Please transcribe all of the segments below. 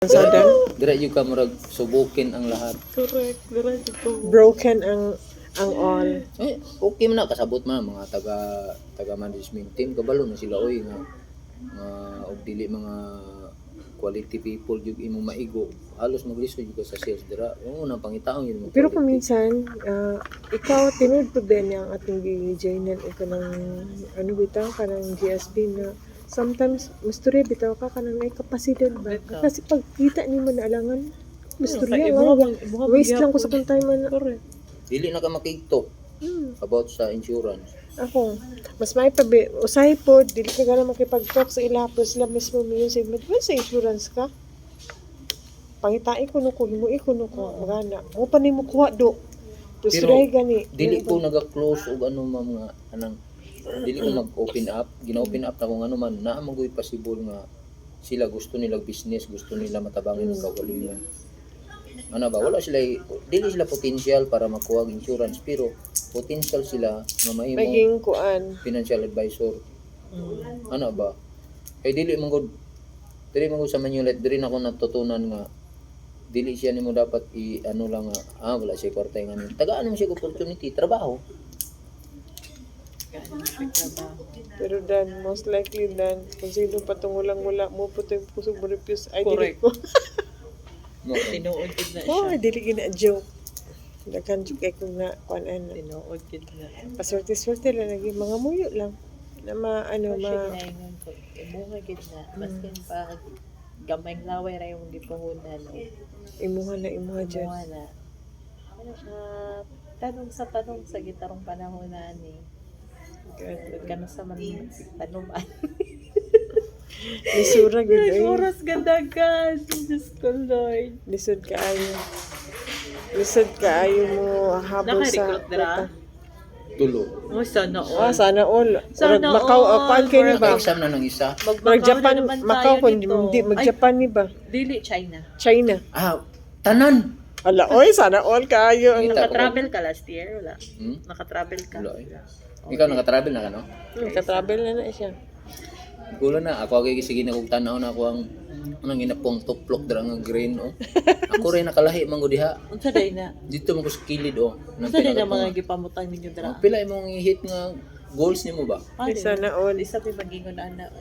Sudden, Dira yung ka murag subukin ang lahat. Correct. Diretso ko. broken ang all. Okay man na kasabot man mga taga management team kabalo na sila oy nga og dili mga quality people jud imo maigo. Halos maglisod jud ka sa sales dira. Oo nang pangitaon yun mo. Pero kung minsan, ikaw, tinud po din ang ating journal ito ng, ano bitaw, kanang GSP na sometimes, musturya bitaw ka, kanang may kapasidad ba? Bitaw. Kasi pagkita ni mo na alangan, musturya, Ibuha waste lang ko sa kung time man. Correct. Dili na ka makiktok about sa insurance. Ako, mas may usay po, dili ka gana makipag-talk sa ilapos sila mismo mo yun, say, sa insurance ka? Pangitain ko nuko, himuin ko nuko, magana. Mo pa ni mo kuha do. Pero, Tusturay gani. Dili ko naga-close og ano mga anang dili ko mag-open up, gina-open up na kung ano man naa magoy possible nga sila gusto nila business, gusto nila matabangin ng kaugalingon. Ano ba, wala sila, dili sila potential para makuha ang insurance, pero potential sila nga mahimo Maging kuan. financial advisor. Ano ba? Kay dili man gud sa Manulet, diri na ako natutunan nga dili siya nimo dapat ano lang nga, wala siya kwarta nga nimo. Tagaan mo siya opportunity, trabaho. Pero dan, most likely dan, kung sino patungulang wala mo po ito yung pusog mo refuse. Ay, dili Correct. ko. No. Tinuod gid na siya. Oh, dili gina-joke. Dagan joke kay kung na, kuan ano. Tinuod gid na. Paswerte-swerte lang, naging mga muyo lang. Na ano, Pagsingayon ko, imunga gid na. Maskin pa gamay laway ra yung gipuhunan. imuha dyan. Imuha na. Ano siya, tanong sa gitarong panahon na ni. Kano sa man tanuman. Lisura, gud ay. Oras ganda ka. Diyos ko, Lord. Lisod kaayo. Lisod kaayo mo habol sa Naka-recruit dira? Tulo. Oh, sana all. sana all. Sana Murag Macau, all. kuan kayo ni ba? Exam na ng isa. Murag Japan, na naman Macau, tayo kung nito. hindi, mag-Japan ni ba? Dili, China. China. Tanan. Ala, oy, sana all kaayo. Ang Naka-travel ka last year? Wala. Hmm? Naka-travel ka? Wala eh. Ikaw naka-travel na ka, no? Ka-travel na siya. Gulo na, ako agay sige na kung tanaw na ako ang anong ginapong tuplok dara nga green oh. Ako rin nakalahi man gud diha. Unsa day na? Dito man ko sa kilid oh. Unsa day na mga gipamutan ninyo dira? Pila imong hit nga goals nimo ba? Sana all. Isa pa magingon ana.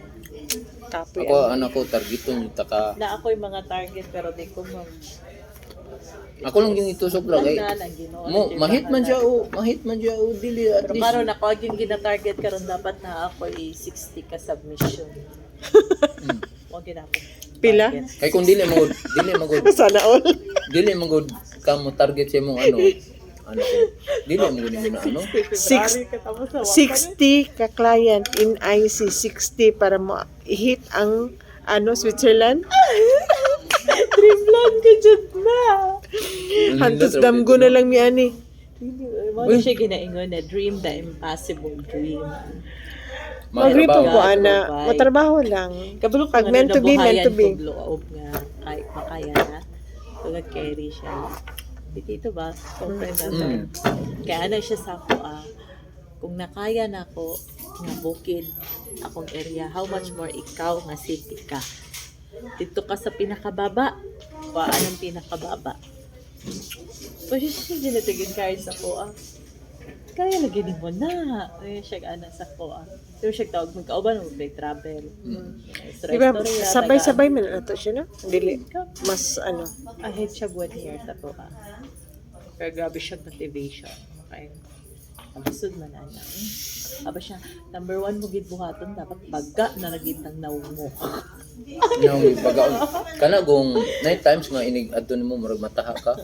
Kapoy. Ako anak ko targeton yung taka. Na ako yung mga target pero di ko mag Ako lang yung itusok lang kay lang Ginoo. mo mahit man siya o dili at Pero least. karon ako yung gina-target karon dapat na ako 60 ka submission. Mo ginapon. Pila? Kay kung dili mo Sana all. dili mo gud ka mo target sa imong ano ko. Dili mo gud mo na ano. 60 ka client in IC, 60 para mo hit ang Switzerland. Dreamland ka dyan na. Hantos damgo na lang mi ani. Mo siya ginaingon na dream the impossible dream. Magripon ko Matrabaho. ana, matrabaho lang. Kabalo ko Pag meant to be, meant to be. Loob nga kahit makaya na. Tulad carry siya. Dito ba? Comprehend na. Kaya ano siya sa ako kung nakaya na ako nga bukid akong area, how much more ikaw nga city ka. Dito ka sa pinakababa. Kuhaan ang pinakababa. Pwede siya ginatigin kahit sa ko kaya lagi din mo na. Ay, siya ana sa ko Pero siya tawag magkauban mo play travel. Diba, sabay-sabay man ato siya na. Dili. Mas Ahead siya 1 year sa to Pero grabe siya motivation. Okay. Absud man ana. Aba siya, number 1 mo gid buhaton dapat baga na nagitang naw mo. Now bagaon. Kana gong night times nga inig adto nimo murag mataha ka.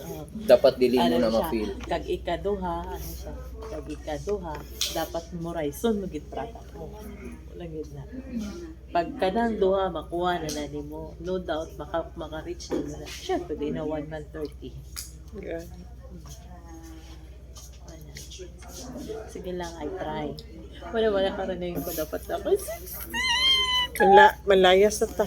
Dapat dili mo na ma-feel. Kag ikaduha, kag ikaduha, dapat memorize mo gid product mo. Wala gid na. Pag kanang duha makuha na nimo, no doubt maka-reach na na. Siya today na 1 month 30. Sige lang, I try. Wala karanayin ko dapat ako. Malayas na ta.